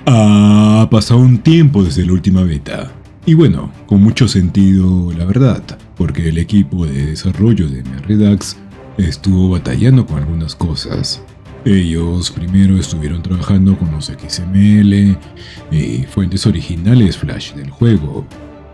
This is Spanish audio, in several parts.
Ha pasado un tiempo desde la última beta. Y bueno, con mucho sentido la verdad, porque el equipo de desarrollo de MA Redux estuvo batallando con algunas cosas. Ellos primero estuvieron trabajando con los XML y fuentes originales Flash del juego,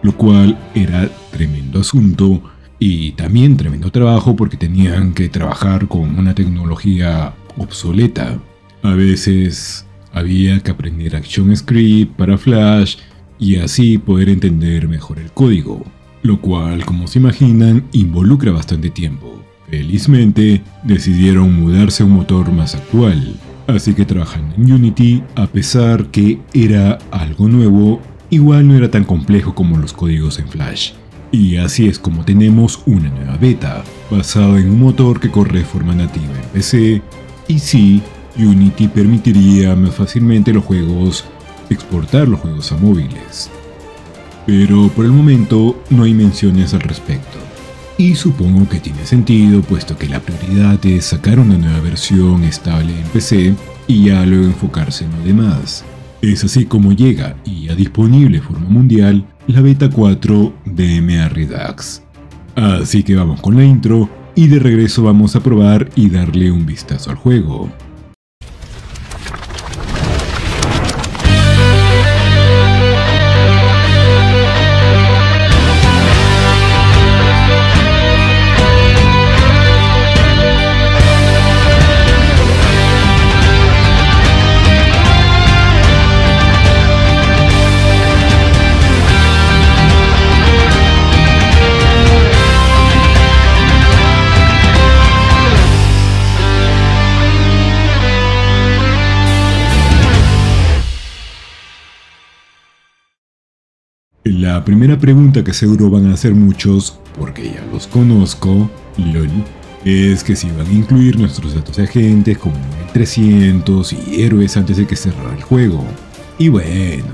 lo cual era tremendo asunto y también tremendo trabajo porque tenían que trabajar con una tecnología obsoleta. A veces había que aprender ActionScript para Flash y así poder entender mejor el código, lo cual, como se imaginan, involucra bastante tiempo. Felizmente, decidieron mudarse a un motor más actual, así que trabajando en Unity, a pesar que era algo nuevo, igual no era tan complejo como los códigos en Flash. Y así es como tenemos una nueva beta, basada en un motor que corre de forma nativa en PC, y sí, Unity permitiría más fácilmente exportar los juegos a móviles. Pero por el momento no hay menciones al respecto. Y supongo que tiene sentido puesto que la prioridad es sacar una nueva versión estable en PC y ya luego enfocarse en lo demás. Es así como llega y ya disponible de forma mundial la beta 4 de MA Redux. Así que vamos con la intro y de regreso vamos a probar y darle un vistazo al juego. La primera pregunta que seguro van a hacer muchos, porque ya los conozco, LOL, es que si van a incluir nuestros datos de agentes como nivel 300 y héroes antes de que cerrara el juego. Y bueno,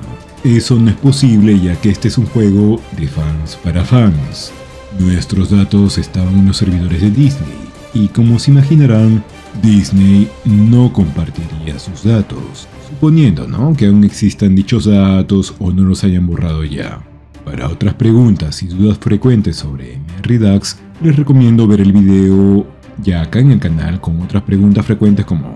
eso no es posible ya que este es un juego de fans para fans. Nuestros datos estaban en los servidores de Disney, y como se imaginarán, Disney no compartiría sus datos, suponiendo, ¿no?, que aún existan dichos datos o no los hayan borrado ya. Para otras preguntas y dudas frecuentes sobre MA Redux, les recomiendo ver el video ya acá en el canal con otras preguntas frecuentes como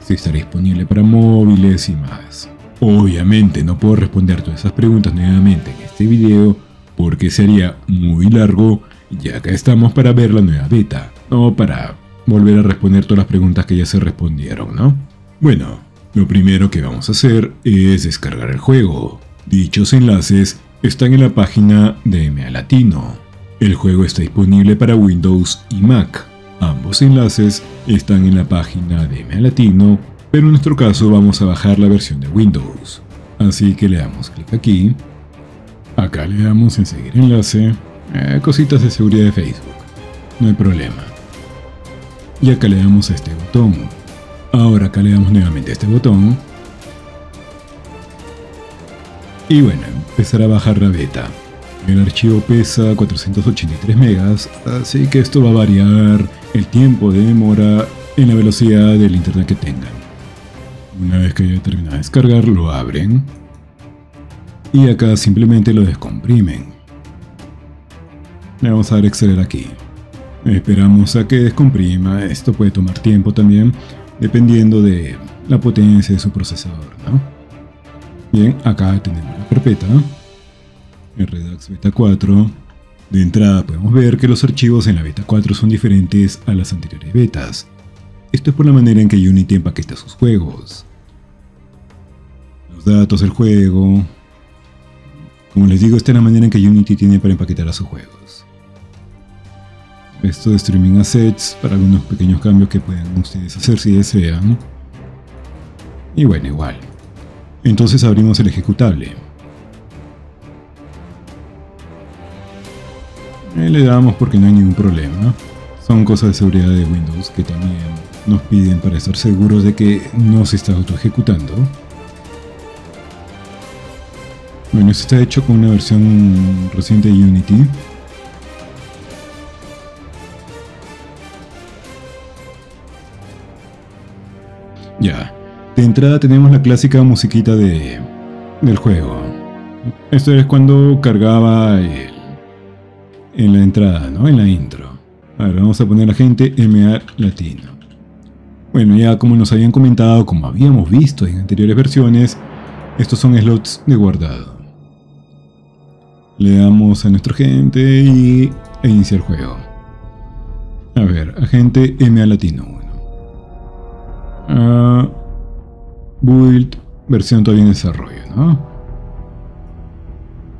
si estará disponible para móviles y más. Obviamente no puedo responder todas esas preguntas nuevamente en este video porque sería muy largo y acá estamos para ver la nueva beta, no para volver a responder todas las preguntas que ya se respondieron, ¿no? Bueno, lo primero que vamos a hacer es descargar el juego. Dichos enlaces están en la página de MA Latino. El juego está disponible para Windows y Mac. Ambos enlaces están en la página de MA Latino, pero en nuestro caso vamos a bajar la versión de Windows. Así que le damos clic aquí. Acá le damos en seguir enlace. Cositas de seguridad de Facebook. No hay problema. Y acá le damos a este botón. Ahora acá le damos nuevamente a este botón. Y bueno, empezar a bajar la beta. El archivo pesa 483 megas, así que esto va a variar el tiempo de demora en la velocidad del internet que tengan. Una vez que haya terminado de descargar, lo abren. Y acá simplemente lo descomprimen. Le vamos a dar extraer aquí. Esperamos a que descomprima, esto puede tomar tiempo también, dependiendo de la potencia de su procesador, ¿no? Bien, acá tenemos la carpeta, el Redux Beta 4. De entrada podemos ver que los archivos en la Beta 4 son diferentes a las anteriores betas. Esto es por la manera en que Unity empaqueta sus juegos. Los datos del juego. Como les digo, esta es la manera en que Unity tiene para empaquetar a sus juegos. Esto de Streaming Assets para algunos pequeños cambios que puedan ustedes hacer si desean. Y bueno, igual. Entonces abrimos el ejecutable. Le damos porque no hay ningún problema. Son cosas de seguridad de Windows que también nos piden para estar seguros de que no se está auto ejecutando. Bueno, esto está hecho con una versión reciente de Unity. Ya. De entrada tenemos la clásica musiquita del juego. Esto es cuando cargaba en la entrada, ¿no? En la intro. Ahora vamos a poner agente MA latino. Bueno, ya como nos habían comentado, como habíamos visto en anteriores versiones, estos son slots de guardado. Le damos a nuestro agente e inicia el juego. A ver, agente MA latino 1. Build, versión todavía en desarrollo, ¿no?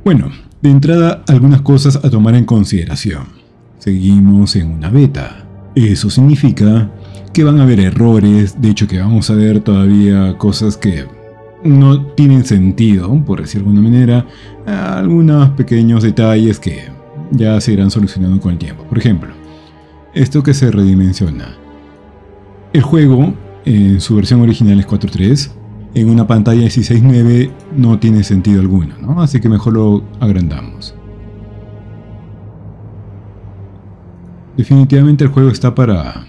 Bueno, de entrada algunas cosas a tomar en consideración. Seguimos en una beta. Eso significa que van a haber errores, de hecho que vamos a ver todavía cosas que no tienen sentido, por decir de alguna manera, algunos pequeños detalles que ya se irán solucionando con el tiempo. Por ejemplo, esto que se redimensiona. El juego, en su versión original es 4.3, en una pantalla 16.9 no tiene sentido alguno, ¿no? Así que mejor lo agrandamos. Definitivamente el juego está para...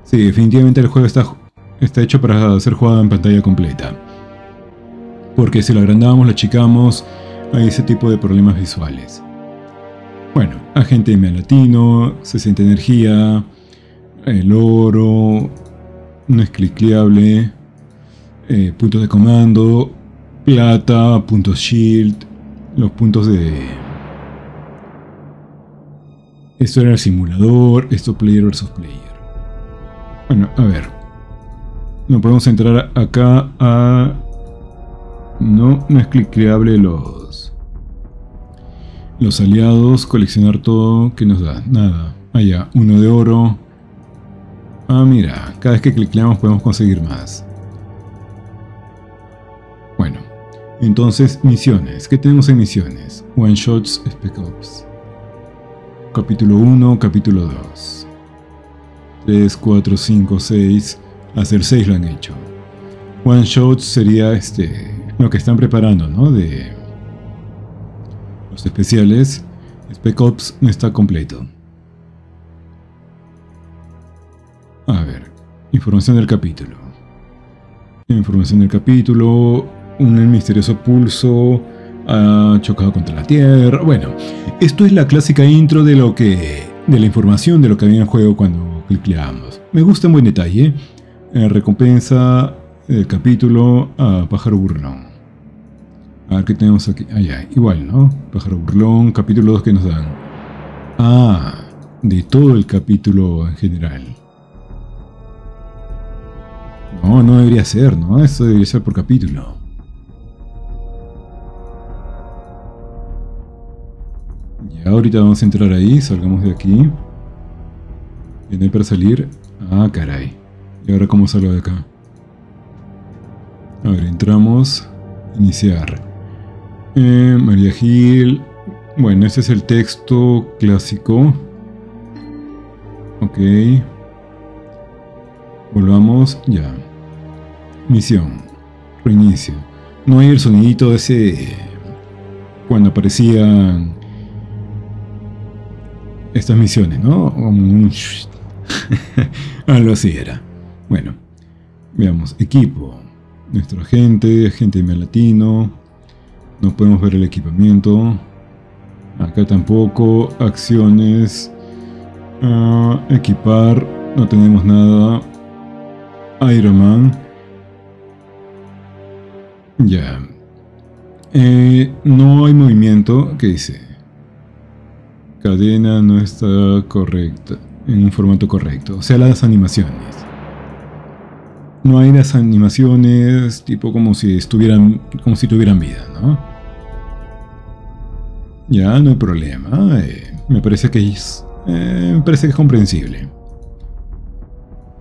Sí, definitivamente el juego está hecho para ser jugado en pantalla completa. Porque si lo agrandamos, lo achicamos, hay ese tipo de problemas visuales. Bueno, agente MA latino, 60 energía, el oro, no es clicleable, puntos de comando, plata, puntos shield, los puntos de... Esto era el simulador, esto player versus player. Bueno, a ver. No podemos entrar acá a... No es clicleable los aliados, coleccionar todo, ¿qué nos da? Nada. Allá, uno de oro. Ah, mira, cada vez que clicleamos podemos conseguir más. Bueno, entonces misiones. ¿Qué tenemos en misiones? One Shots, Spec Ops. Capítulo 1, capítulo 2. 3, 4, 5, 6. Hasta el 6 lo han hecho. One Shots sería lo que están preparando, ¿no? De los especiales. Spec Ops no está completo. A ver, información del capítulo. Información del capítulo. Un misterioso pulso ha chocado contra la Tierra. Bueno, esto es la clásica intro de la información de lo que había en juego cuando clicleamos. Me gusta en buen detalle. Recompensa del capítulo a Pájaro Burlón. A ver qué tenemos aquí. Ah, ya, igual, ¿no? Pájaro Burlón, capítulo 2 que nos dan. Ah, de todo el capítulo en general. No debería ser, ¿no? Esto debería ser por capítulo. Ya, ahorita vamos a entrar ahí, salgamos de aquí. Viene para salir. Ah, caray. ¿Y ahora cómo salgo de acá? A ver, entramos. Iniciar. María Gil. Bueno, este es el texto clásico. Ok. Volvamos. Ya. Misión. Reinicio. No hay el sonidito ese cuando aparecían estas misiones, ¿no? Algo así era. Bueno, veamos. Equipo. Nuestro agente MA latino. No podemos ver el equipamiento. Acá tampoco. Acciones. Equipar. No tenemos nada. Iron Man. Ya. No hay movimiento. ¿Qué dice? Cadena no está correcta. En un formato correcto. O sea, las animaciones. No hay las animaciones tipo como si tuvieran vida, ¿no? Ya, no hay problema. Me parece que es comprensible.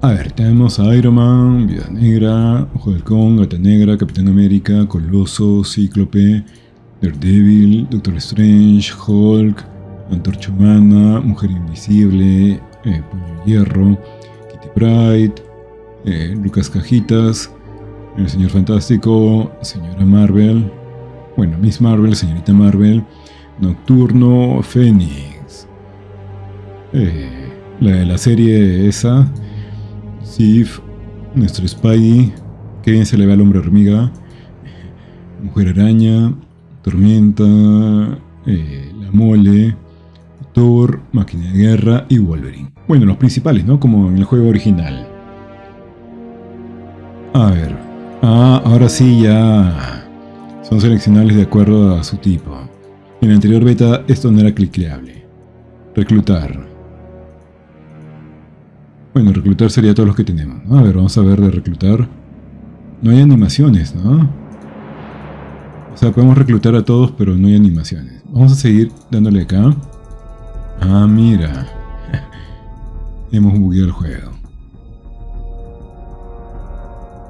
A ver, tenemos a Iron Man, Viuda Negra, Ojo de Halcón, Gata Negra, Capitán América, Coloso, Cíclope, Daredevil, Doctor Strange, Hulk, Antorcha Humana, Mujer Invisible, Puño de Hierro, Kitty Pryde, Lucas Cajitas, el Señor Fantástico, Señora Marvel, bueno, Miss Marvel, Señorita Marvel, Nocturno, Fénix, La de la serie esa. Sif, nuestro Spidey. Qué bien se le ve al Hombre Hormiga. Mujer Araña. Tormenta. La Mole. Thor, Máquina de Guerra y Wolverine. Bueno, los principales, ¿no? Como en el juego original. A ver. Ahora sí ya son seleccionables de acuerdo a su tipo. En la anterior beta esto no era cliqueable. Reclutar. Bueno, reclutar sería todos los que tenemos, ¿no? A ver, vamos a ver de reclutar. No hay animaciones, ¿no? O sea, podemos reclutar a todos, pero no hay animaciones. Vamos a seguir dándole acá. Mira. Hemos bugueado el juego.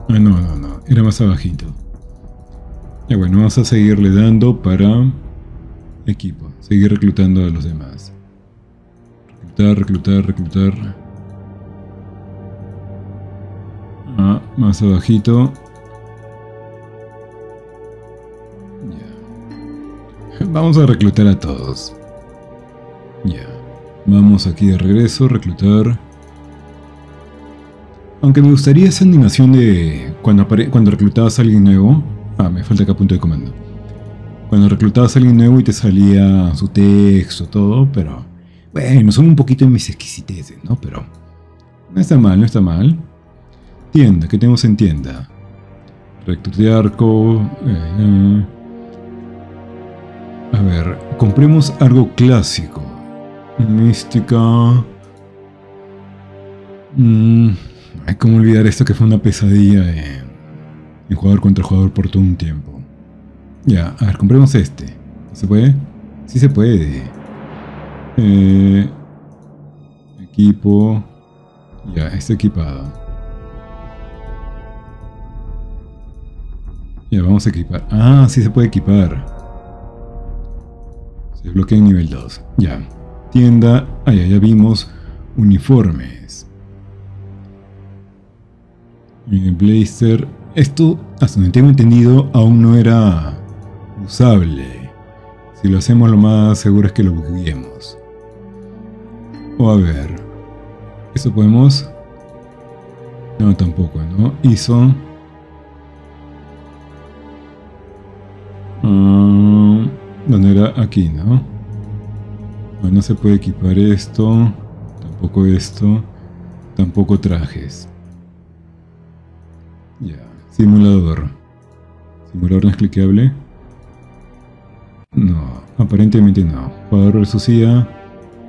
No. Era más abajito. Ya bueno, vamos a seguirle dando para equipo. Seguir reclutando a los demás. Reclutar. Más abajito. Ya. Vamos a reclutar a todos. Ya. Vamos aquí de regreso, reclutar. Aunque me gustaría esa animación de cuando reclutabas a alguien nuevo. Me falta acá punto de comando. Cuando reclutabas a alguien nuevo y te salía su texto, todo, pero bueno, son un poquito en mis exquisiteces, ¿no? Pero no está mal. Tienda, ¿qué tenemos en tienda? Rector de arco. A ver, compremos algo clásico. Mística. ¿Cómo olvidar esto que fue una pesadilla en jugador contra jugador por todo un tiempo? Ya, a ver, compremos este. ¿Se puede? Sí se puede. Equipo. Ya, está equipado. Ya, vamos a equipar. Sí se puede equipar. Se bloquea en nivel 2. Ya. Tienda. Ya vimos. Uniformes. Blazer. Esto, hasta donde tengo entendido, aún no era usable. Si lo hacemos, lo más seguro es que lo bugueemos. O a ver. ¿Esto podemos? No, tampoco, ¿no? ISO. ¿Dónde era? Aquí, ¿no? No se puede equipar esto. Tampoco esto. Tampoco trajes. Ya. Simulador. ¿Simulador no es cliqueable? No, aparentemente no. Jugador versus IA.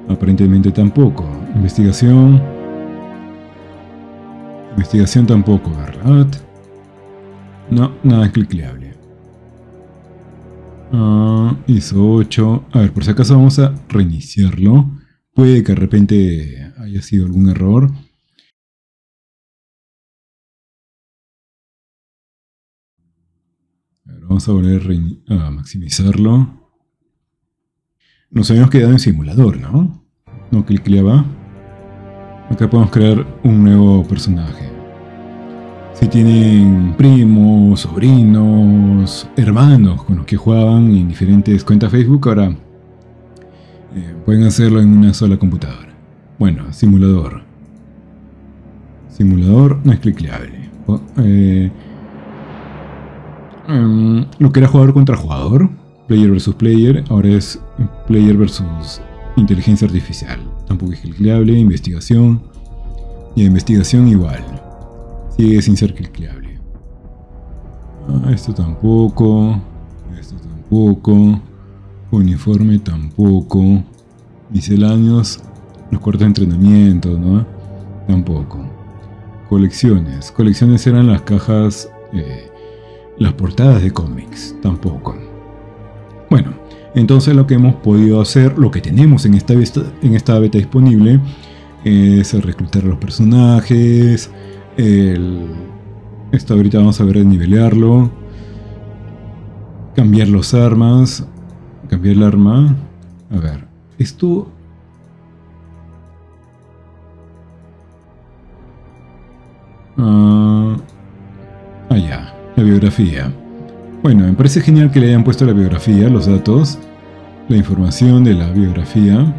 Aparentemente tampoco. Investigación. Investigación tampoco, ¿verdad? No, nada es cliqueable. ISO 8. A ver, por si acaso vamos a reiniciarlo. Puede que de repente haya sido algún error. A ver, vamos a volver a maximizarlo. Nos habíamos quedado en simulador, ¿no? No cliqueaba. Acá podemos crear un nuevo personaje. Si tienen primos, sobrinos, hermanos con los que jugaban en diferentes cuentas Facebook, ahora pueden hacerlo en una sola computadora. Bueno, simulador. Simulador no es cliqueable. Lo que era jugador contra jugador, player versus player, ahora es player versus inteligencia artificial. Tampoco es cliqueable. Investigación. Y investigación igual. Sigue sin ser cliqueable. Esto tampoco. Esto tampoco. Uniforme tampoco. Misceláneos. Los cuartos de entrenamiento, ¿no? Tampoco. Colecciones. Colecciones eran las cajas. Las portadas de cómics. Tampoco. Bueno, entonces lo que hemos podido hacer, lo que tenemos en esta beta disponible, es reclutar a los personajes. Esto ahorita vamos a ver de nivelarlo. Cambiar los armas. Cambiar el arma. A ver, esto... ya, la biografía. Bueno, me parece genial que le hayan puesto la biografía, los datos, la información de la biografía.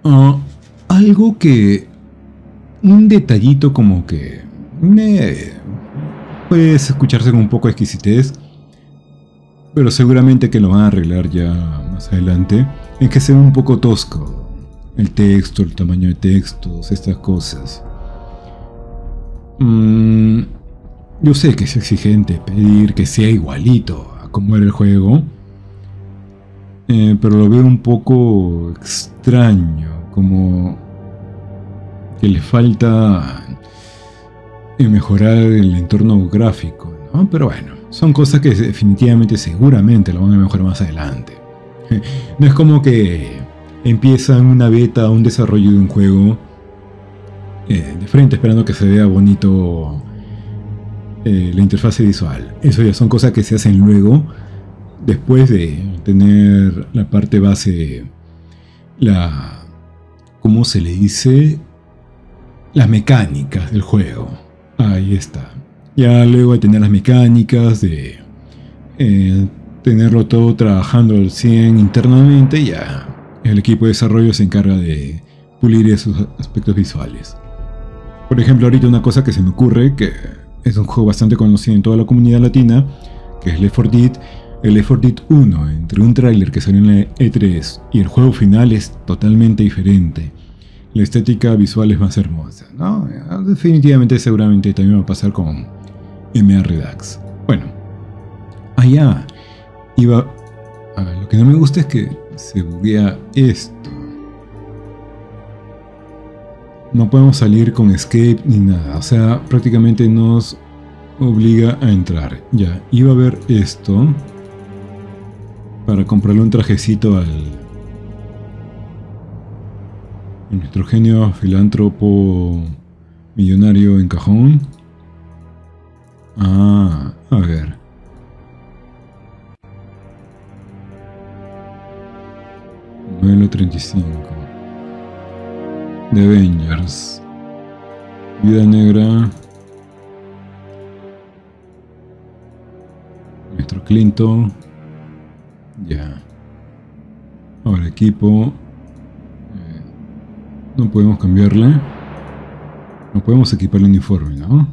Ah, algo que... Un detallito como que... puede escucharse con un poco de exquisitez, pero seguramente que lo van a arreglar ya más adelante. Es que se ve un poco tosco. El texto, el tamaño de textos, estas cosas. Yo sé que es exigente pedir que sea igualito a como era el juego, pero lo veo un poco extraño, como que le falta mejorar el entorno gráfico, ¿no? Pero bueno, son cosas que definitivamente, seguramente lo van a mejorar más adelante. No es como que empiezan una beta, un desarrollo de un juego de frente esperando que se vea bonito la interfase visual. Eso ya son cosas que se hacen luego, después de tener la parte base, ¿cómo se le dice? Las mecánicas del juego. Ahí está. Ya luego de tener las mecánicas, de tenerlo todo trabajando al 100 internamente, ya el equipo de desarrollo se encarga de pulir esos aspectos visuales. Por ejemplo, ahorita una cosa que se me ocurre, que es un juego bastante conocido en toda la comunidad latina, que es Left 4 Dead. El Left 4 Dead 1, entre un tráiler que salió en la E3 y el juego final, es totalmente diferente. La estética visual es más hermosa, ¿no? Definitivamente, seguramente también va a pasar con MR Redux. Bueno, allá iba... A ver, lo que no me gusta es que se buguea esto. No podemos salir con escape ni nada, o sea, prácticamente nos obliga a entrar. Ya, iba a ver esto para comprarle un trajecito al nuestro genio filántropo millonario en cajón. Ah, a ver. Modelo 35. The Avengers. Vida Negra. Nuestro Clinton. Ya. Ahora equipo. No podemos cambiarle. No podemos equiparle uniforme, ¿no?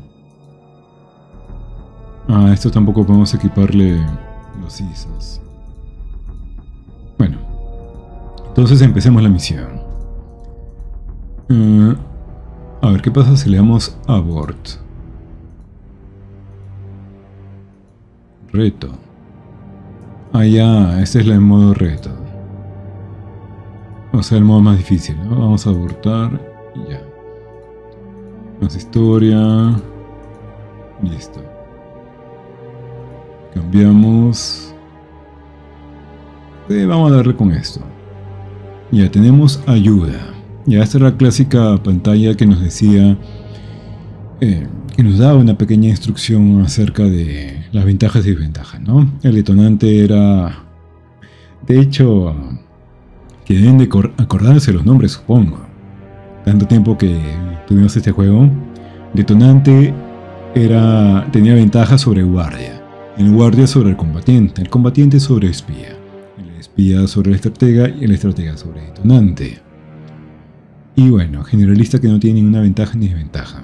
Ah, esto tampoco podemos equiparle los ISOs. Bueno. Entonces empecemos la misión. A ver qué pasa si le damos abort. Reto. Ah, ya, este es el modo reto. O sea, el modo más difícil, ¿no? Vamos a abortar y ya. Más historia. Listo. Cambiamos. Vamos a darle con esto. Ya tenemos ayuda. Ya esta era la clásica pantalla que nos decía, que nos daba una pequeña instrucción acerca de las ventajas y desventajas, ¿no? El detonante era, de hecho, que deben de acordarse los nombres, supongo. Tanto tiempo que tuvimos este juego. Detonante tenía ventaja sobre guardia. El guardia sobre el combatiente sobre espía. El espía sobre el estratega y el estratega sobre detonante. Y bueno, generalista que no tiene ninguna ventaja ni desventaja.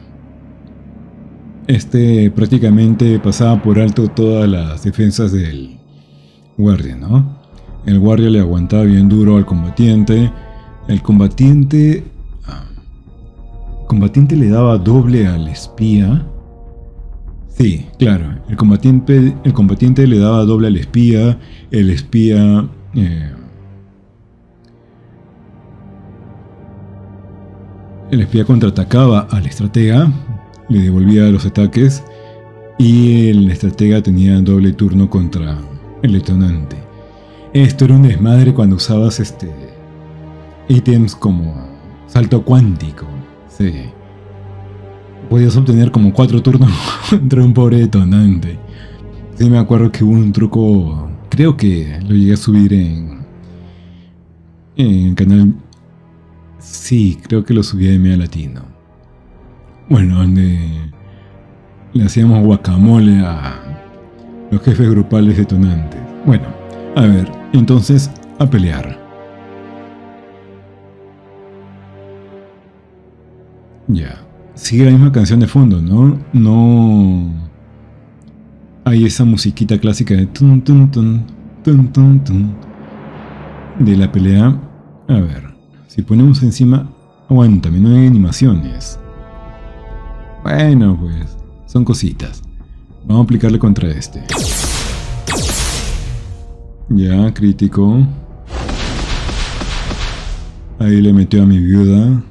Este prácticamente pasaba por alto todas las defensas del guardia, ¿no? El guardia le aguantaba bien duro al combatiente. El combatiente le daba doble al espía. Sí, claro. El combatiente le daba doble al espía. El espía... el espía contraatacaba al estratega, le devolvía los ataques, y el estratega tenía doble turno contra el detonante. Esto era un desmadre cuando usabas ítems como salto cuántico. Sí. Podías obtener como 4 turnos contra un pobre detonante. Sí, me acuerdo que hubo un truco, creo que lo llegué a subir en el canal. Sí, creo que lo subí de Media Latino. Bueno, donde le hacíamos guacamole a los jefes grupales detonantes. Bueno, a ver, entonces a pelear. Ya. Sigue la misma canción de fondo, ¿no? No... Hay esa musiquita clásica de tun tun tun, tun tun tun, de la pelea. A ver, si ponemos encima... Aguántame, no hay animaciones. Bueno, pues, son cositas. Vamos a aplicarle contra este. Ya, crítico. Ahí le metió a mi viuda.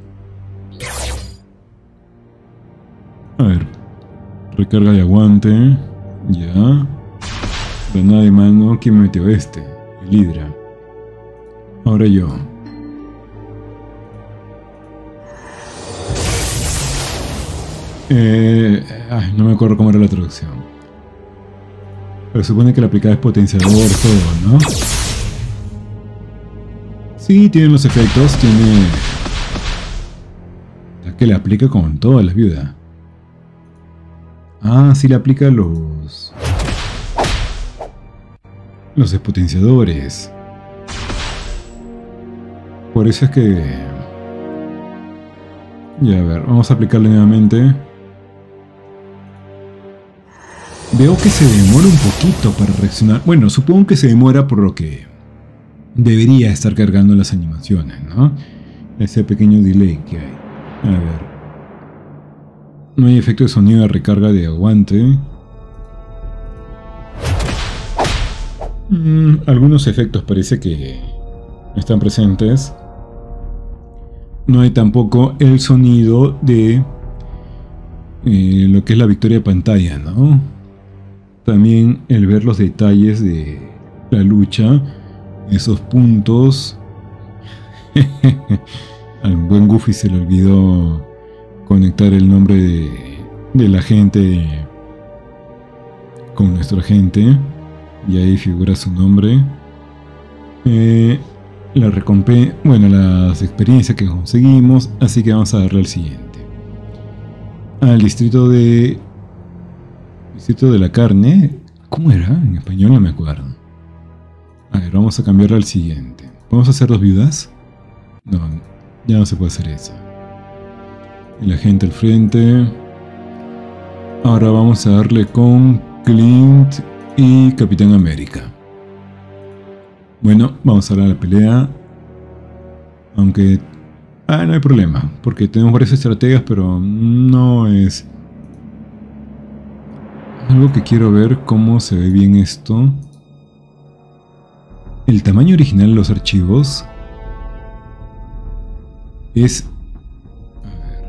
A ver. Recarga de aguante. Ya. Granada de mano. ¿Quién me metió este? El Hydra. Ahora yo. No me acuerdo cómo era la traducción. Pero supone que la aplicada es potenciador, todo, ¿no? Sí, tiene los efectos, tiene... La que le aplica con todas las viudas. Ah, sí le aplica los despotenciadores. Por eso es que... Ya, a ver, vamos a aplicarle nuevamente. Veo que se demora un poquito para reaccionar. Bueno, supongo que se demora por lo que debería estar cargando las animaciones, ¿no? Ese pequeño delay que hay. A ver. No hay efecto de sonido de recarga de aguante. Algunos efectos parece que están presentes. No hay tampoco el sonido de lo que es la victoria de pantalla, ¿no? También el ver los detalles de la lucha, esos puntos. Al buen Goofy se le olvidó conectar el nombre de la gente con nuestro agente, y ahí figura su nombre. La recompensa, bueno, las experiencias que conseguimos, así que vamos a darle al siguiente. Al distrito de la carne. ¿Cómo era? En español no me acuerdo. A ver, vamos a cambiarle al siguiente. ¿Podemos hacer 2 viudas? No, ya no se puede hacer eso. El agente al frente. Ahora vamos a darle con Clint y Capitán América. Bueno, vamos a dar la pelea. Aunque... no hay problema, porque tenemos varias estrategias, pero no es... Algo que quiero ver cómo se ve bien esto. El tamaño original de los archivos es... A ver...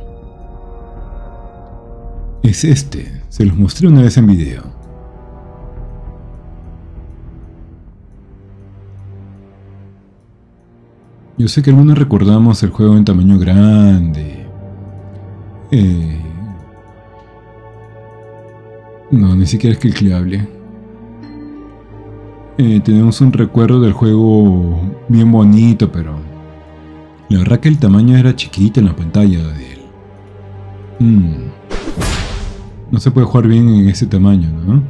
Es este. Se los mostré una vez en video. Yo sé que algunos recordamos el juego en tamaño grande. No, ni siquiera es cliqueable. Tenemos un recuerdo del juego bien bonito, pero la verdad que el tamaño era chiquito en la pantalla de él. No se puede jugar bien en ese tamaño, ¿no?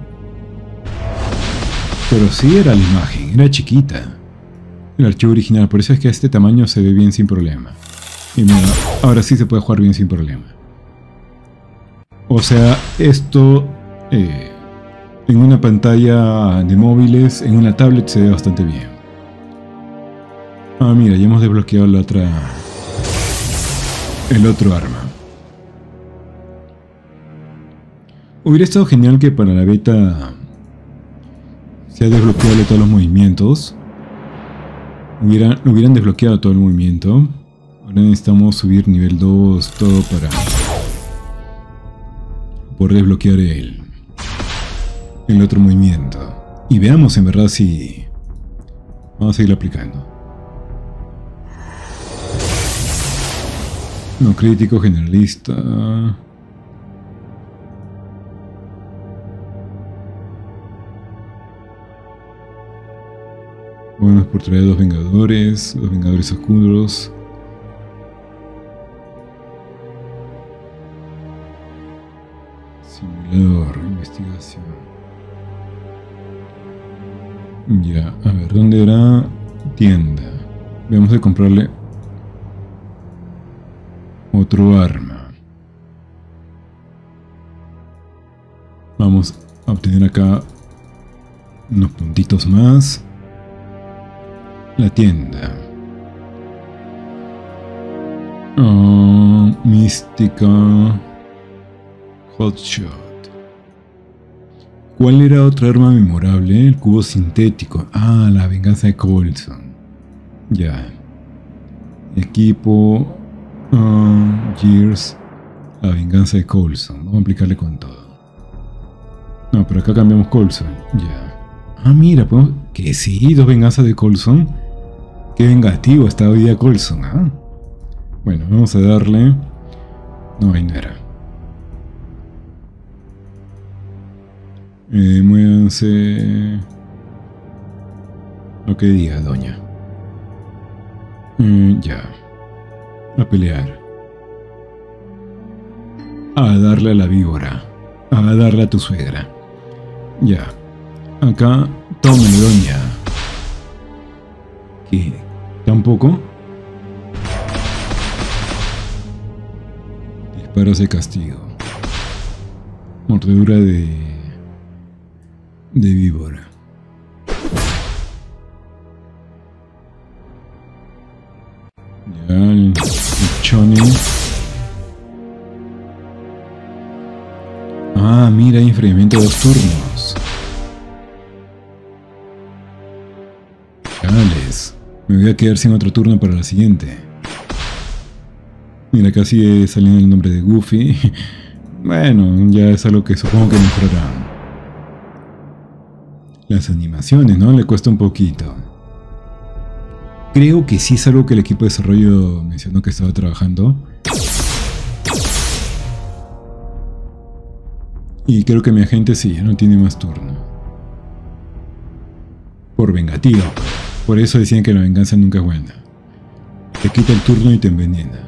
Pero sí era la imagen, era chiquita. El archivo original, por eso es que a este tamaño se ve bien sin problema. Y mira, ahora sí se puede jugar bien sin problema. O sea, esto en una pantalla de móviles, en una tablet se ve bastante bien. Ah, mira, ya hemos desbloqueado el otro arma. Hubiera estado genial que para la beta se haya desbloqueado todos los movimientos. Hubieran desbloqueado todo el movimiento. Ahora necesitamos subir nivel 2, todo para poder desbloquear el otro movimiento. Y veamos en verdad si... Vamos a seguir aplicando. No crítico, generalista. Bueno, por traer los Vengadores oscuros. Simulador, investigación. Ya, a ver, ¿dónde era? Tienda. Veamos de comprarle otro arma. Vamos a obtener acá unos puntitos más. La tienda. Mística. Hotshot. ¿Cuál era otra arma memorable? El cubo sintético. Ah, la venganza de Coulson. Ya. Equipo. Gears. La venganza de Coulson. Vamos a aplicarle con todo. No, pero acá cambiamos Coulson. Ya. Ah, mira, podemos... Que sí, 2 venganzas de Coulson. Qué vengativo está hoy día Coulson, ¿ah? Bueno, vamos a darle... No, ahí no era. Muévanse... Lo que diga, doña. Ya. A pelear. A darle a la víbora. A darle a tu suegra. Ya. Acá, tómale, doña. ¿Qué? ¿Tampoco? Disparos de castigo. Mordedura de víbora. Ya, el Choni. Ah, mira, hay enfriamiento de 2 turnos. Chales. Me voy a quedar sin otro turno para la siguiente. Mira, acá sigue saliendo el nombre de Goofy. Bueno, ya es algo que supongo que mejorarán. Las animaciones, ¿no? Le cuesta un poquito. Creo que sí es algo que el equipo de desarrollo mencionó que estaba trabajando. Y creo que mi agente sí, ya no tiene más turno. Por vengativa. Por eso decían que la venganza nunca es buena. Te quita el turno y te envenena.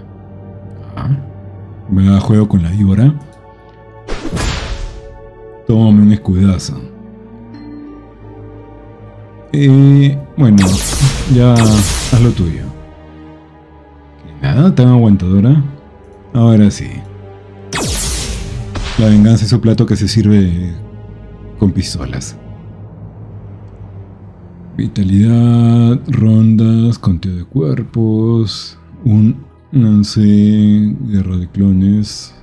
Ah, me da juego con la víbora. Tómame un escudazo. Bueno, ya haz lo tuyo. ¿Qué nada? ¿Tan aguantadora? Ahora sí. La venganza es un plato que se sirve con pistolas. Vitalidad, rondas, conteo de cuerpos, un lance, guerra de clones.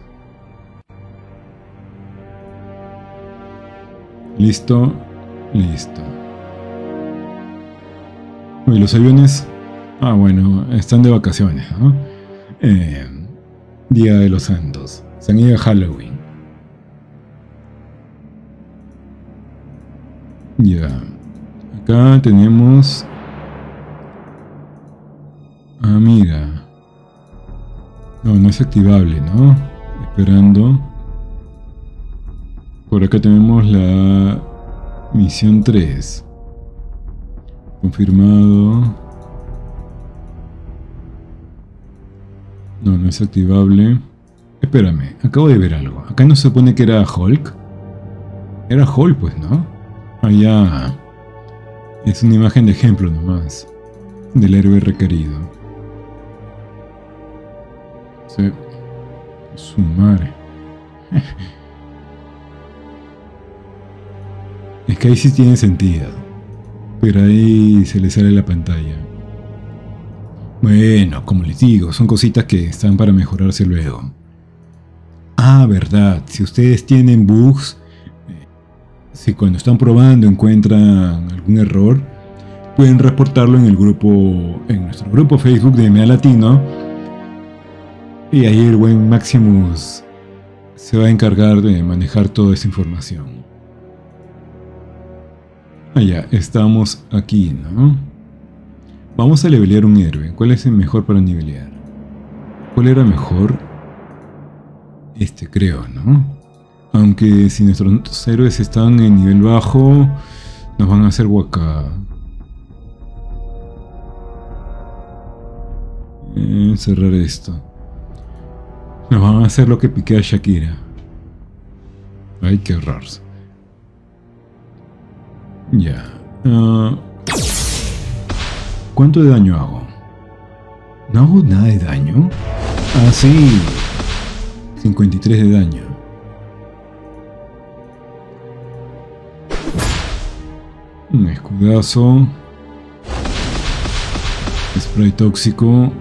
Listo, listo. ¿Y los aviones? Ah, bueno, están de vacaciones, ¿no? Día de los Santos. Se han ido a Halloween. Ya. Acá tenemos... Ah, mira. No, no es activable, ¿no? Esperando. Por acá tenemos la misión 3. Confirmado. No, no es activable. Espérame, acabo de ver algo. Acá no se supone que era Hulk. Era Hulk, pues, ¿no? Allá. Es una imagen de ejemplo nomás. Del héroe requerido. Sí. Su madre. Es que ahí sí tiene sentido. Pero ahí se le sale la pantalla. Bueno, como les digo, son cositas que están para mejorarse luego. Ah, verdad. Si ustedes tienen bugs, si cuando están probando encuentran algún error, pueden reportarlo en el grupo, en nuestro grupo Facebook de EMEA Latino. Y ahí el buen Maximus se va a encargar de manejar toda esa información. Ya, estamos aquí, ¿no? Vamos a levelear un héroe. ¿Cuál es el mejor para nivelear? ¿Cuál era mejor? Este creo, ¿no? Aunque si nuestros héroes están en nivel bajo, nos van a hacer guacá. Cerrar esto. Nos van a hacer lo que piqué a Shakira. Hay que ahorrarse. Ya. ¿Cuánto de daño hago? ¿No hago nada de daño? Ah, sí. 53 de daño. Un escudazo. Spray tóxico.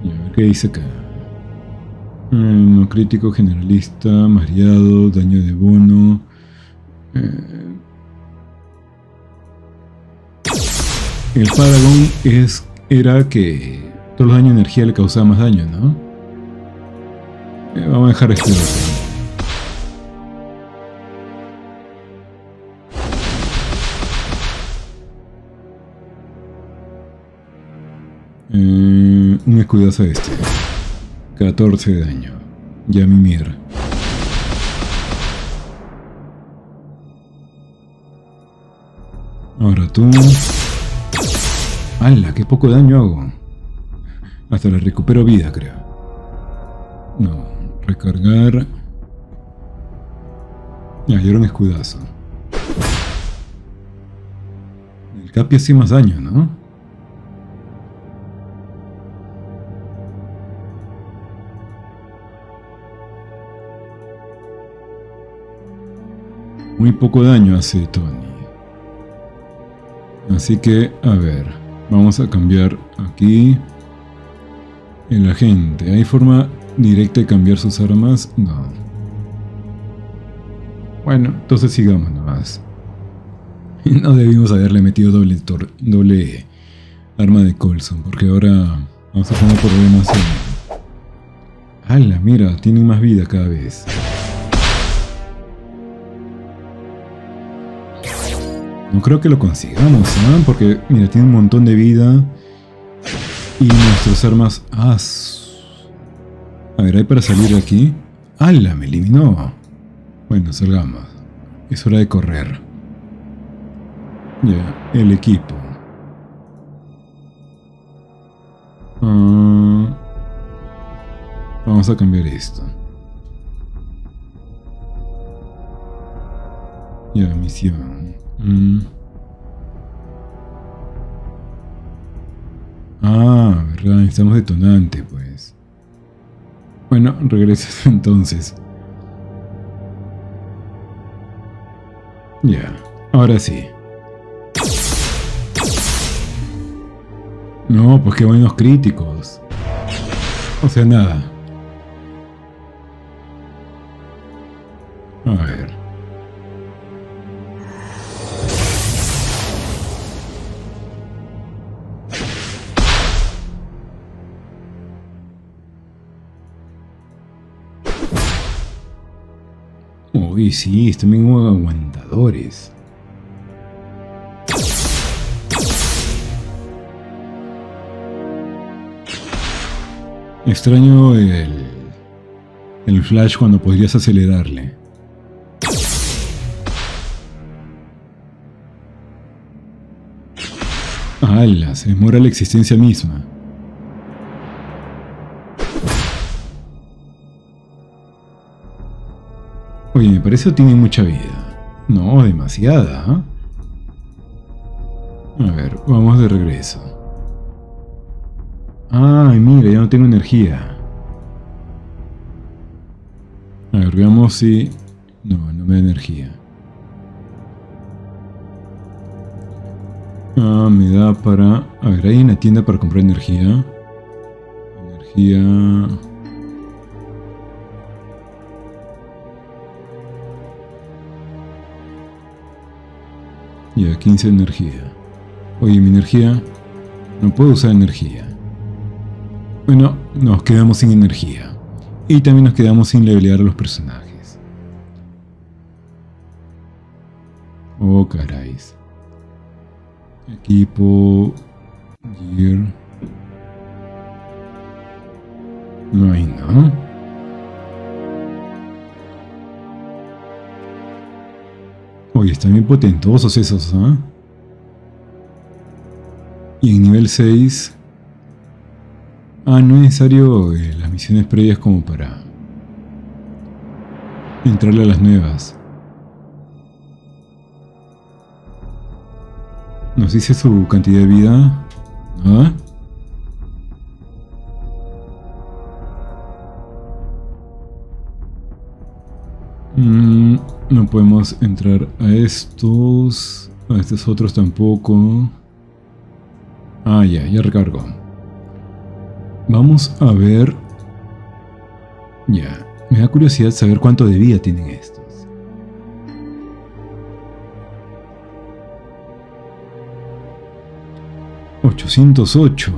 Y a ver qué dice acá. No crítico, generalista, mareado, daño de bono. El Paragon era que todos los daños de energía le causaban más daño, ¿no? Vamos a dejar este otro. Un escudazo este. 14 de daño. Ya Mimir. Ahora tú. ¡Hala! ¡Qué poco daño hago! Hasta le recupero vida, creo. No. Recargar. Ya, y ahora un escudazo. El Capi hace más daño, ¿no? Muy poco daño hace Tony. Así que, a ver, vamos a cambiar aquí. El agente. ¿Hay forma directa de cambiar sus armas? No. Bueno, entonces sigamos nomás. No debimos haberle metido doble arma de Coulson, porque ahora vamos a tener problemas en... ¡Hala! Mira, tienen más vida cada vez. No creo que lo consigamos, ¿eh? Porque, mira, tiene un montón de vida. Y nuestras armas... ¡Ah! A ver, ¿hay para salir de aquí? ¡Hala! Me eliminó. Bueno, salgamos. Es hora de correr. Ya, el equipo. Vamos a cambiar esto. Ya, misión. Ah, verdad, necesitamos detonante, pues. Bueno, regresas entonces. Ya, ahora sí. No, pues qué buenos críticos. O sea, nada. A ver. Uy, sí, están bien aguantadores. Extraño el flash cuando podrías acelerarle. ¡Hala! Se demora la existencia misma. Oye, me parece que tiene mucha vida. No, demasiada, ¿eh? A ver, vamos de regreso. Ay, mira, ya no tengo energía. A ver, veamos si... No, no me da energía. Ah, me da para... A ver, ¿hay una tienda para comprar energía? Energía... Ya, 15 de energía. Oye, mi energía... No puedo usar energía. Bueno, nos quedamos sin energía. Y también nos quedamos sin levelear a los personajes. Oh, caray. Equipo... Gear... No hay, ¿no? Oye, están bien potentosos esos, ¿ah? Y en nivel 6... Ah, no es necesario las misiones previas como para entrarle a las nuevas. ¿Nos dice su cantidad de vida? ¿Ah? No podemos entrar a estos. A estos otros tampoco. Ah, ya recargó. Vamos a ver. Ya, me da curiosidad saber cuánto de vida tienen estos. 808.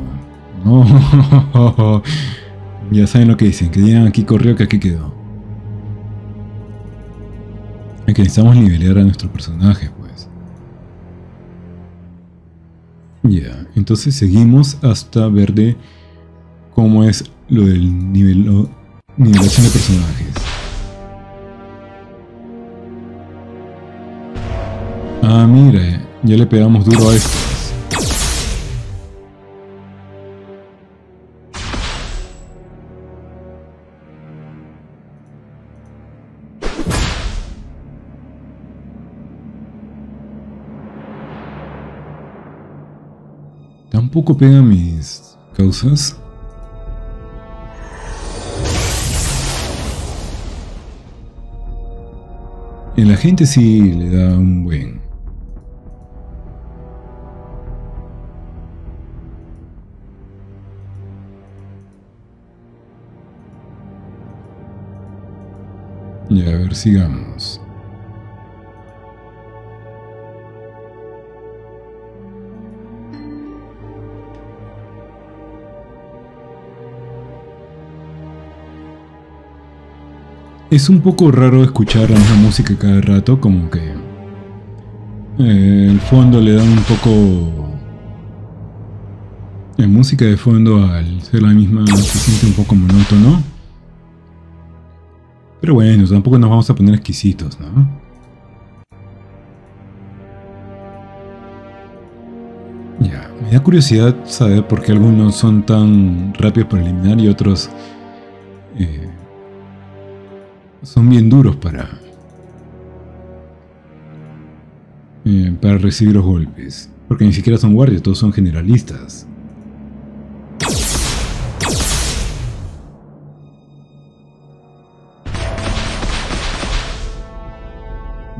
No. Ya saben lo que dicen, que digan aquí corrió, que aquí quedó. Es que necesitamos nivelear a nuestro personaje, pues. Ya, entonces seguimos hasta ver de cómo es lo del nivelación de personajes. Ah, mira, ya le pegamos duro a estos. Tampoco pegan mis causas. El agente sí le da un buen. Ya, a ver, sigamos. Es un poco raro escuchar la misma música cada rato, como que el fondo le da un poco... La música de fondo al ser la misma se siente un poco monótono. Pero bueno, tampoco nos vamos a poner exquisitos, ¿no? Ya, me da curiosidad saber por qué algunos son tan rápidos para eliminar y otros... son bien duros para recibir los golpes. Porque ni siquiera son guardias, todos son generalistas.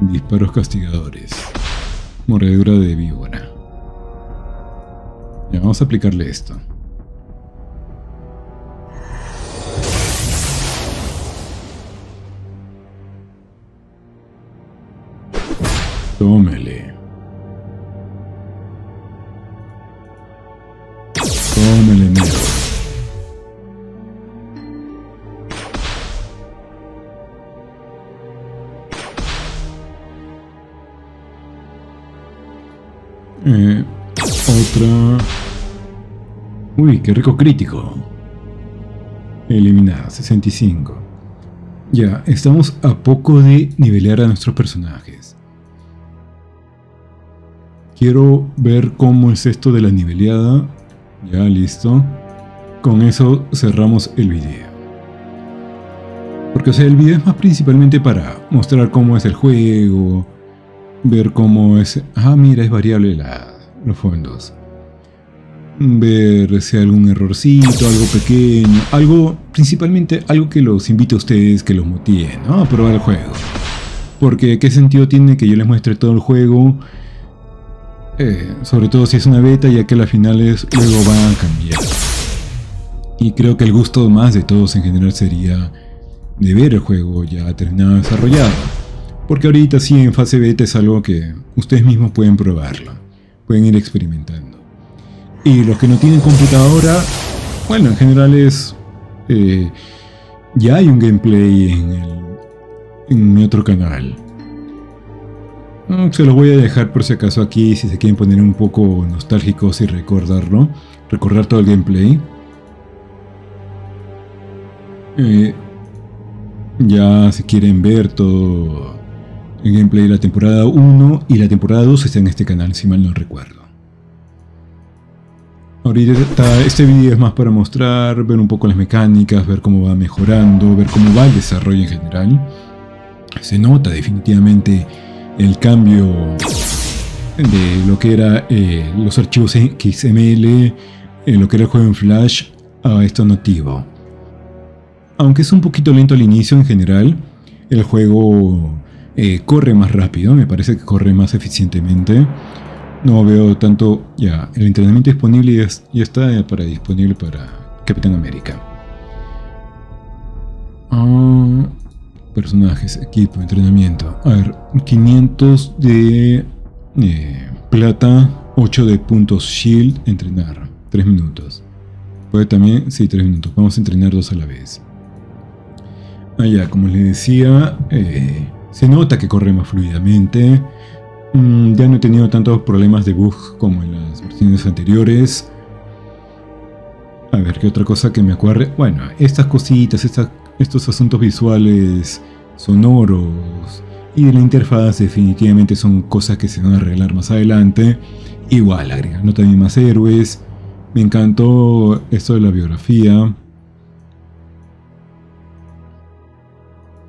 Disparos castigadores. Mordedura de víbora. Ya, vamos a aplicarle esto. Tómele. Tómele, negro. Otra... Uy, qué rico crítico. Eliminada, 65. Ya, estamos a poco de nivelear a nuestros personajes. Quiero ver cómo es esto de la niveleada. Ya, listo. Con eso cerramos el video. Porque, o sea, el video es más principalmente para mostrar cómo es el juego. Ver cómo es... Ah, mira, es variable los fondos. Ver si hay algún errorcito, algo pequeño. Algo, principalmente algo que los invite a ustedes, que los motive, ¿no? A probar el juego. Porque, ¿qué sentido tiene que yo les muestre todo el juego? Sobre todo si es una beta, ya que las finales luego van a cambiar. Y creo que el gusto más de todos en general sería de ver el juego ya terminado, desarrollado. Porque ahorita sí, en fase beta es algo que ustedes mismos pueden probarlo, pueden ir experimentando. Y los que no tienen computadora, bueno, en general es... ya hay un gameplay en mi otro canal. Se los voy a dejar por si acaso aquí, si se quieren poner un poco nostálgicos y recordarlo. Recordar todo el gameplay. Ya si quieren ver todo el gameplay de la temporada 1 y la temporada 2 está en este canal, si mal no recuerdo. Ahorita este vídeo es más para mostrar, ver un poco las mecánicas, ver cómo va mejorando, ver cómo va el desarrollo en general. Se nota definitivamente el cambio de lo que era los archivos XML, lo que era el juego en Flash, a esto nativo. Aunque es un poquito lento al inicio en general, el juego Corre más rápido, me parece que corre más eficientemente. No veo tanto... Ya, el entrenamiento disponible ya está disponible para Capitán América. Personajes, equipo, entrenamiento. A ver, 500 de plata, 8 de puntos shield, entrenar. 3 minutos. Puede también, sí, 3 minutos. Vamos a entrenar 2 a la vez. Ya, como les decía, se nota que corre más fluidamente. Ya no he tenido tantos problemas de bug como en las versiones anteriores. A ver, ¿qué otra cosa que me acuerde? Bueno, estas cositas, estos asuntos visuales, sonoros y de la interfaz definitivamente son cosas que se van a arreglar más adelante. Igual, agregando también más héroes. Me encantó esto de la biografía.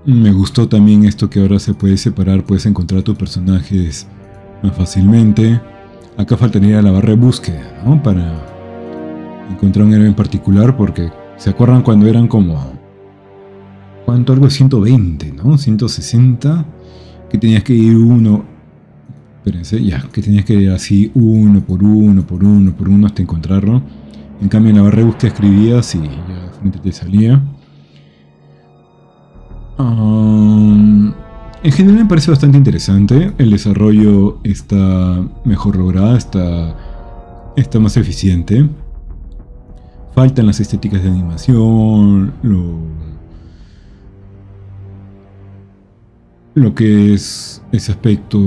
Me gustó también esto que ahora se puede separar, puedes encontrar tus personajes más fácilmente. Acá faltaría la barra de búsqueda, ¿no? Para encontrar un héroe en particular, porque ¿se acuerdan cuando eran como... ¿cuánto? Algo de 120, ¿no? 160. Que tenías que ir uno... Espérense, ya. Que tenías que ir así uno por uno hasta encontrarlo. En cambio en la barra de búsqueda escribías y ya de frente te salía. En general me parece bastante interesante. El desarrollo está mejor logrado, está más eficiente. Faltan las estéticas de animación, lo que es ese aspecto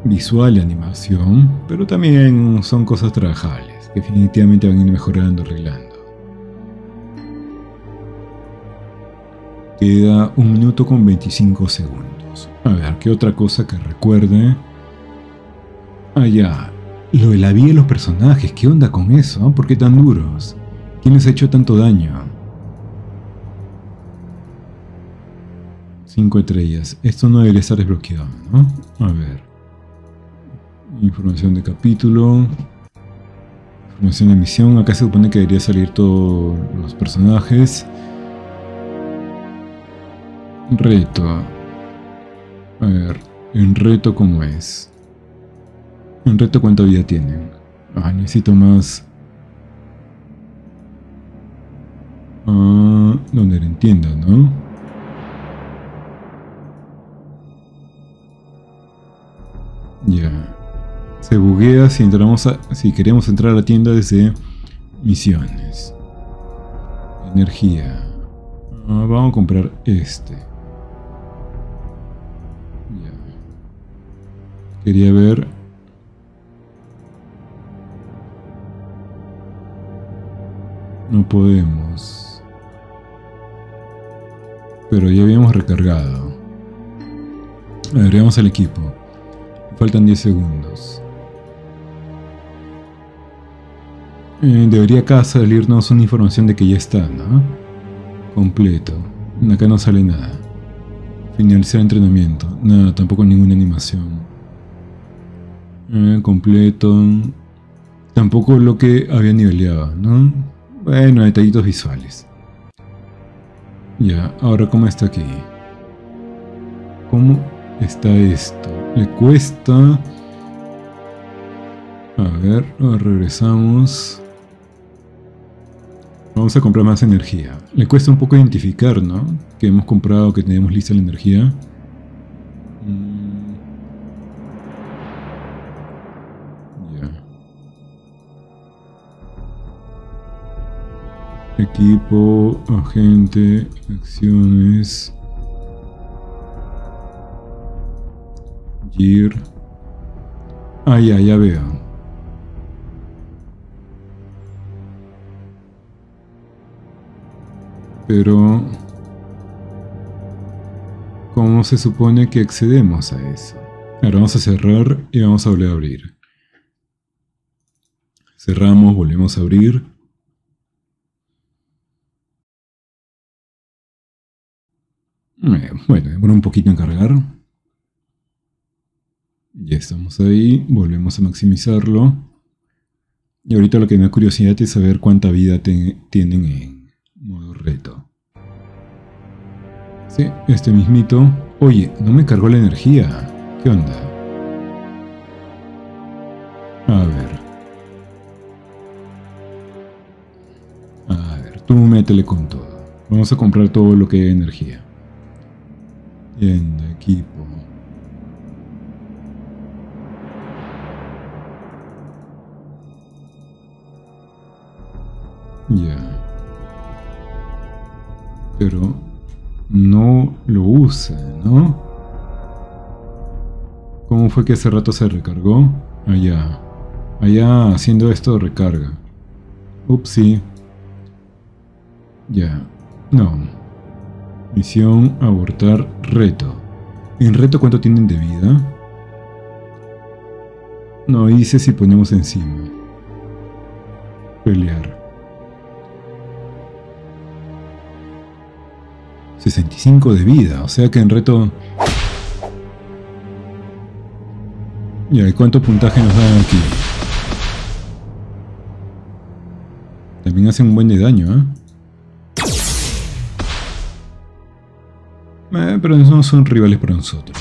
visual de animación, pero también son cosas trabajables que definitivamente van a ir mejorando, arreglando. Queda 1 minuto con 25 segundos. A ver, ¿qué otra cosa que recuerde? Ya, lo de la vida de los personajes, ¿qué onda con eso? ¿Por qué tan duros? ¿Quién les ha hecho tanto daño? 5 estrellas. Esto no debería estar desbloqueado, ¿no? A ver. Información de capítulo. Información de misión. Acá se supone que debería salir todos los personajes. Reto. A ver. En reto, ¿cómo es? En reto, ¿cuánta vida tienen? Necesito más. Donde lo entienda, ¿no? Ya. Se buguea si queremos entrar a la tienda desde misiones. Energía. Vamos a comprar este. Ya. Quería ver. No podemos. Pero ya habíamos recargado. A ver, vamos al equipo. Faltan 10 segundos. Debería acá salirnos una información de que ya está, ¿no? Completo. Acá no sale nada. Finalizar entrenamiento. Nada, tampoco ninguna animación. Completo. Tampoco lo que había niveleado, ¿no? Bueno, detallitos visuales. Ya, ahora ¿cómo está aquí? ¿Cómo está esto? Le cuesta... A ver, regresamos. Vamos a comprar más energía. Le cuesta un poco identificar, ¿no? Que hemos comprado, que tenemos lista la energía. Ya. Equipo, agente, acciones. Gear. Ya veo. Pero ¿cómo se supone que accedemos a eso? Ahora vamos a cerrar y vamos a volver a abrir. Cerramos, volvemos a abrir. Bueno, demora un poquito en cargar. Ya estamos ahí, volvemos a maximizarlo. Y ahorita lo que me da curiosidad es saber cuánta vida tienen en modo reto. Sí, este mismito. Oye, no me cargó la energía. ¿Qué onda? A ver. A ver, tú métele con todo. Vamos a comprar todo lo que hay de energía. Tienda, equipo. Ya. Pero no lo usa, ¿no? ¿Cómo fue que hace rato se recargó? Allá. Allá haciendo esto recarga. Upsi. Ya. No. Misión abortar reto. ¿En reto cuánto tienen de vida? No dice si ponemos encima. Pelear. 65 de vida, o sea que en reto... Ya, ¿y cuánto puntaje nos dan aquí? También hacen un buen de daño, ¿eh? Pero no son rivales para nosotros.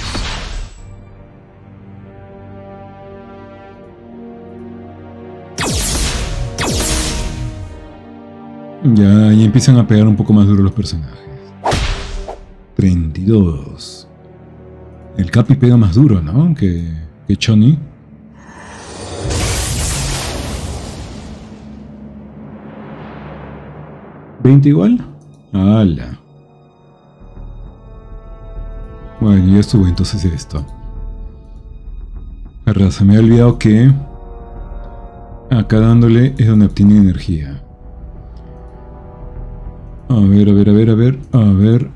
Ya, y empiezan a pegar un poco más duro los personajes. 32. El Capi pega más duro, ¿no? Que Choni. ¿20 igual? ¡Hala! Bueno, ya estuvo entonces esto. Verdad, se me ha olvidado que acá dándole es donde obtiene energía. A ver.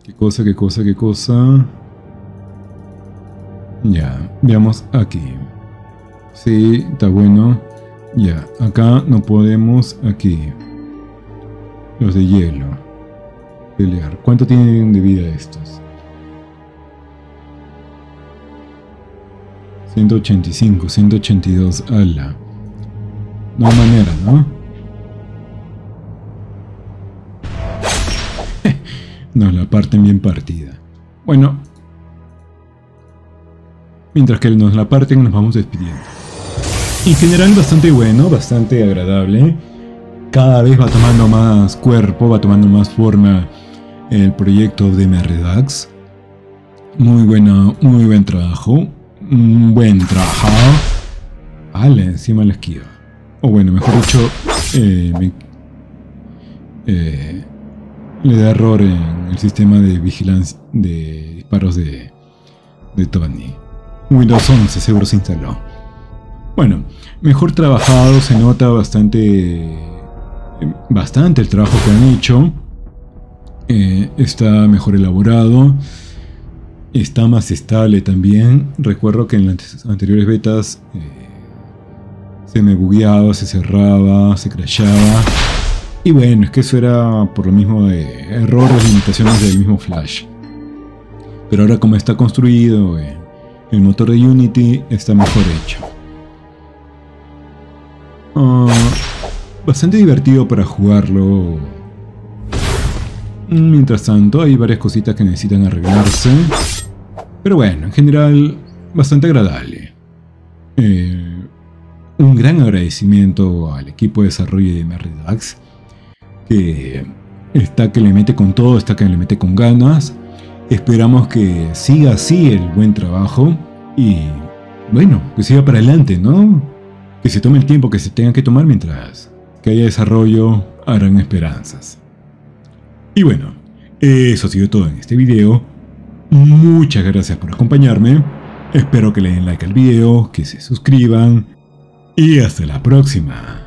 ¿Qué cosa? Ya, veamos aquí. Sí, está bueno. Ya, acá no podemos. Aquí. Los de hielo. Pelear. ¿Cuánto tienen de vida estos? 185, 182. Ala. No hay manera, ¿no? Nos la parten bien partida. Bueno. Mientras que nos la parten, nos vamos despidiendo. En general bastante bueno, bastante agradable. Cada vez va tomando más cuerpo, va tomando más forma el proyecto de MRDAX. Muy buen trabajo. Un buen trabajo. Vale, encima la esquiva. O bueno, mejor dicho, le da error en el sistema de vigilancia de disparos de Tony. Windows 11 seguro se instaló. Bueno, mejor trabajado, se nota bastante el trabajo que han hecho. Está mejor elaborado. Está más estable también. Recuerdo que en las anteriores betas se me bugueaba, se cerraba, se crashaba. Y bueno, es que eso era por lo mismo de errores, limitaciones del mismo Flash. Pero ahora como está construido, el motor de Unity está mejor hecho. Bastante divertido para jugarlo. Mientras tanto, hay varias cositas que necesitan arreglarse. Pero bueno, en general, bastante agradable. Un gran agradecimiento al equipo de desarrollo de MRDAX, que le mete con todo, está que le mete con ganas. Esperamos que siga así el buen trabajo y bueno, que siga para adelante, ¿no? Que se tome el tiempo que se tenga que tomar mientras que haya desarrollo, harán esperanzas. Y bueno, eso ha sido todo en este video. Muchas gracias por acompañarme. Espero que le den like al video, que se suscriban y hasta la próxima.